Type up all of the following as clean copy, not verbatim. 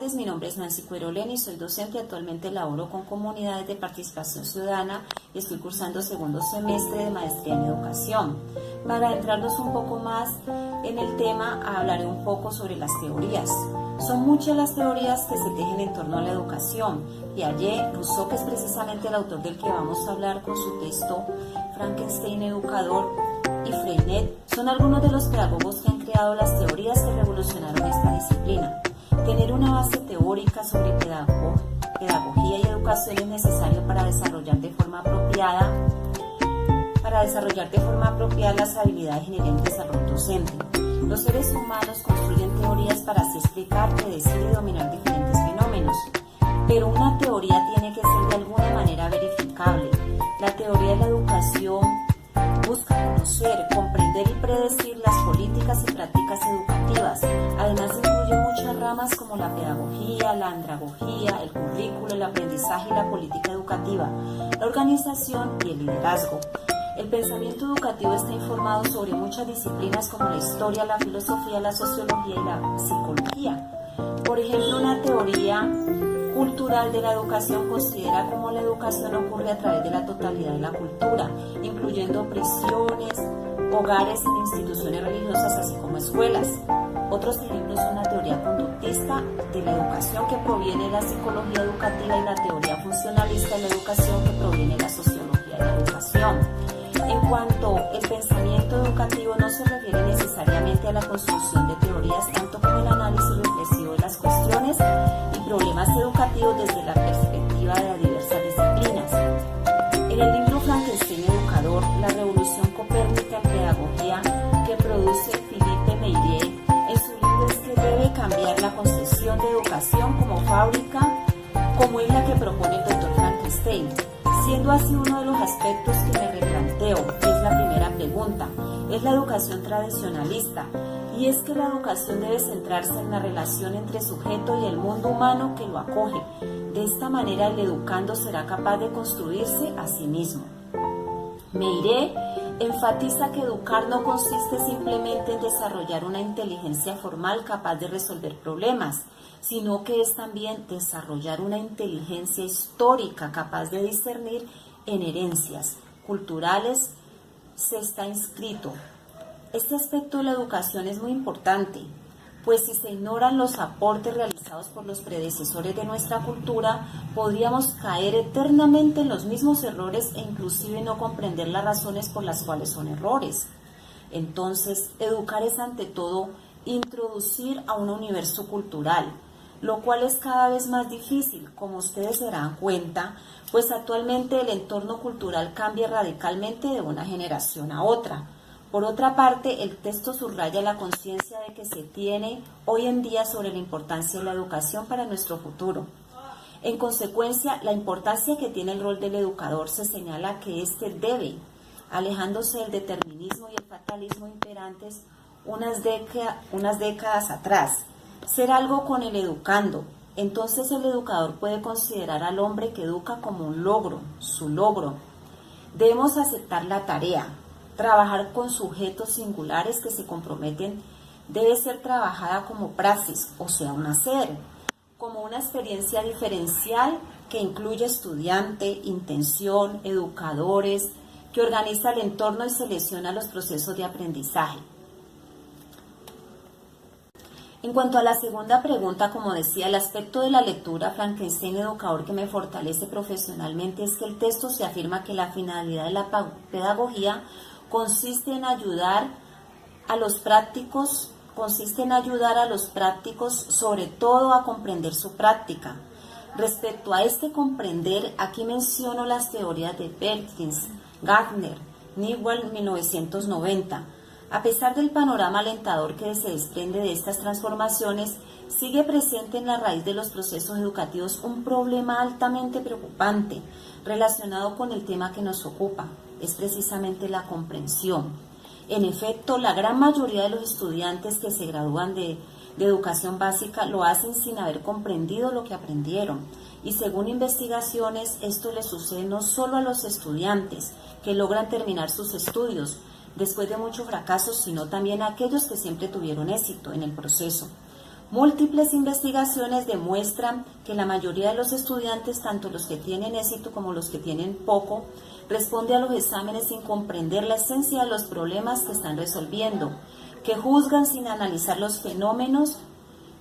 tardes, mi nombre es Nancy Cuerolén y soy docente. Actualmente laboro con comunidades de participación ciudadana y estoy cursando segundo semestre de maestría en educación. Para adentrarnos un poco más en el tema, hablaré un poco sobre las teorías. Son muchas las teorías que se tejen en torno a la educación. Piaget, Rousseau, que es precisamente el autor del que vamos a hablar con su texto Frankenstein educador, y Freinet, son algunos de los pedagogos que han creado las teorías que revolucionaron esta disciplina. Tener una base teórica sobre pedagogía y educación es necesario para desarrollar de forma apropiada las habilidades inherentes al rol docente. Los seres humanos construyen teorías para así explicar, predecir y dominar diferentes fenómenos. Pero una teoría tiene que ser de alguna manera verificable. La teoría de la educación busca conocer, comprender y predecir las políticas y prácticas educativas. Además, incluye muchas ramas como la pedagogía, la andragogía, el currículo, el aprendizaje y la política educativa, la organización y el liderazgo. El pensamiento educativo está informado sobre muchas disciplinas como la historia, la filosofía, la sociología y la psicología. Por ejemplo, una teoría cultural de la educación considera cómo la educación ocurre a través de la totalidad de la cultura, incluyendo prisiones, hogares y instituciones religiosas, así como escuelas. Otros ejemplos son la teoría conductista de la educación, que proviene de la psicología educativa, y la teoría funcionalista de la educación, que proviene de la sociología de la educación. En cuanto al pensamiento educativo, no se refiere necesariamente a la construcción de teorías, tanto como el análisis reflexivo de las cuestiones y problemas educativos desde la perspectiva de las diversas disciplinas. En el libro Frankenstein educador, la revolución copérnica en pedagogía que produce Philippe Meyrier, en su libro es que debe cambiar la concepción de educación como fábrica, como es la que propone el Dr. Frankenstein, siendo así uno de los aspectos que me replanteo, que es la primera pregunta. Es la educación tradicionalista, y es que la educación debe centrarse en la relación entre sujeto y el mundo humano que lo acoge. De esta manera, el educando será capaz de construirse a sí mismo. Meyrier enfatiza que educar no consiste simplemente en desarrollar una inteligencia formal capaz de resolver problemas, sino que es también desarrollar una inteligencia histórica capaz de discernir en herencias culturales. Se está inscrito. Este aspecto de la educación es muy importante, pues si se ignoran los aportes realizados por los predecesores de nuestra cultura, podríamos caer eternamente en los mismos errores e inclusive no comprender las razones por las cuales son errores. Entonces, educar es ante todo introducir a un universo cultural, lo cual es cada vez más difícil, como ustedes se darán cuenta, pues actualmente el entorno cultural cambia radicalmente de una generación a otra. Por otra parte, el texto subraya la conciencia de que se tiene hoy en día sobre la importancia de la educación para nuestro futuro. En consecuencia, la importancia que tiene el rol del educador se señala que éste debe, alejándose del determinismo y el fatalismo imperantes unas décadas atrás, ser algo con el educando. Entonces el educador puede considerar al hombre que educa como un logro, su logro. Debemos aceptar la tarea. Trabajar con sujetos singulares que se comprometen debe ser trabajada como praxis, o sea, un hacer, como una experiencia diferencial que incluye estudiante, intención, educadores, que organiza el entorno y selecciona los procesos de aprendizaje. En cuanto a la segunda pregunta, como decía, el aspecto de la lectura Frankenstein educador que me fortalece profesionalmente es que el texto se afirma que la finalidad de la pedagogía consiste en ayudar a los prácticos, sobre todo a comprender su práctica. Respecto a este comprender, aquí menciono las teorías de Perkins, Gardner, Newell, 1990. A pesar del panorama alentador que se desprende de estas transformaciones, sigue presente en la raíz de los procesos educativos un problema altamente preocupante relacionado con el tema que nos ocupa. Es precisamente la comprensión. En efecto, la gran mayoría de los estudiantes que se gradúan de educación básica lo hacen sin haber comprendido lo que aprendieron. Y según investigaciones, esto le sucede no solo a los estudiantes que logran terminar sus estudios después de muchos fracasos, sino también a aquellos que siempre tuvieron éxito en el proceso. Múltiples investigaciones demuestran que la mayoría de los estudiantes, tanto los que tienen éxito como los que tienen poco, responde a los exámenes sin comprender la esencia de los problemas que están resolviendo, que juzgan sin analizar los fenómenos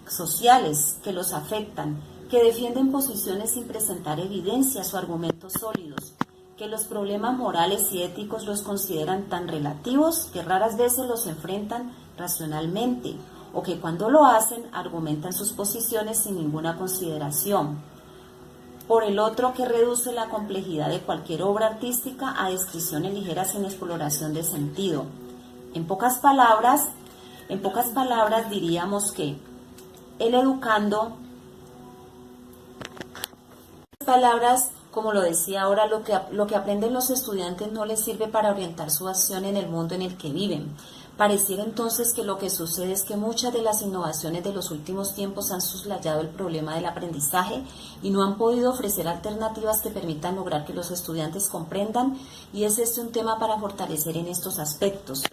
sociales que los afectan, que defienden posiciones sin presentar evidencias o argumentos sólidos, que los problemas morales y éticos los consideran tan relativos que raras veces los enfrentan racionalmente, o que cuando lo hacen argumentan sus posiciones sin ninguna consideración. Por el otro, que reduce la complejidad de cualquier obra artística a descripciones ligeras sin exploración de sentido. En pocas palabras diríamos que el educando, como lo decía ahora, lo que aprenden los estudiantes no les sirve para orientar su acción en el mundo en el que viven. Pareciera entonces que lo que sucede es que muchas de las innovaciones de los últimos tiempos han soslayado el problema del aprendizaje y no han podido ofrecer alternativas que permitan lograr que los estudiantes comprendan, y es este un tema para fortalecer en estos aspectos.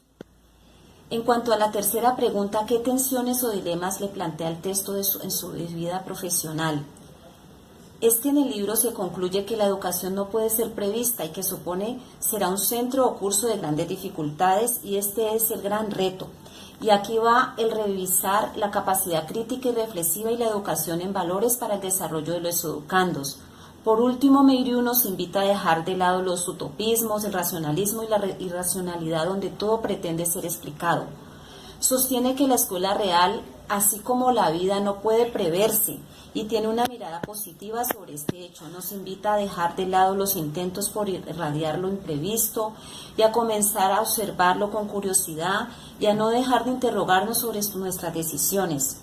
En cuanto a la tercera pregunta, ¿qué tensiones o dilemas le plantea el texto en su vida profesional? Es que en el libro se concluye que la educación no puede ser prevista y que supone será un centro o curso de grandes dificultades, y este es el gran reto. Y aquí va el revisar la capacidad crítica y reflexiva y la educación en valores para el desarrollo de los educandos. Por último, Meiriu nos invita a dejar de lado los utopismos, el racionalismo y la irracionalidad donde todo pretende ser explicado. Sostiene que la escuela real, así como la vida, no puede preverse y tiene una mirada positiva sobre este hecho. Nos invita a dejar de lado los intentos por irradiar lo imprevisto y a comenzar a observarlo con curiosidad y a no dejar de interrogarnos sobre nuestras decisiones.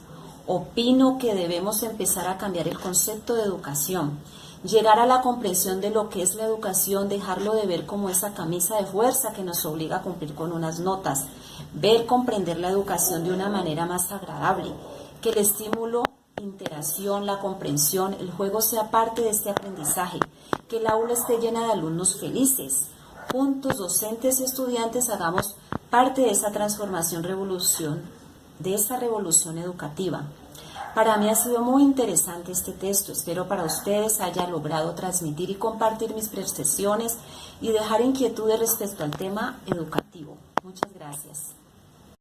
Opino que debemos empezar a cambiar el concepto de educación, llegar a la comprensión de lo que es la educación, dejarlo de ver como esa camisa de fuerza que nos obliga a cumplir con unas notas, comprender la educación de una manera más agradable, que el estímulo, interacción, la comprensión, el juego sea parte de este aprendizaje, que el aula esté llena de alumnos felices. Juntos, docentes y estudiantes, hagamos parte de esa transformación, de esa revolución educativa. Para mí ha sido muy interesante este texto. Espero para ustedes haya logrado transmitir y compartir mis percepciones y dejar inquietudes respecto al tema educativo. Muchas gracias.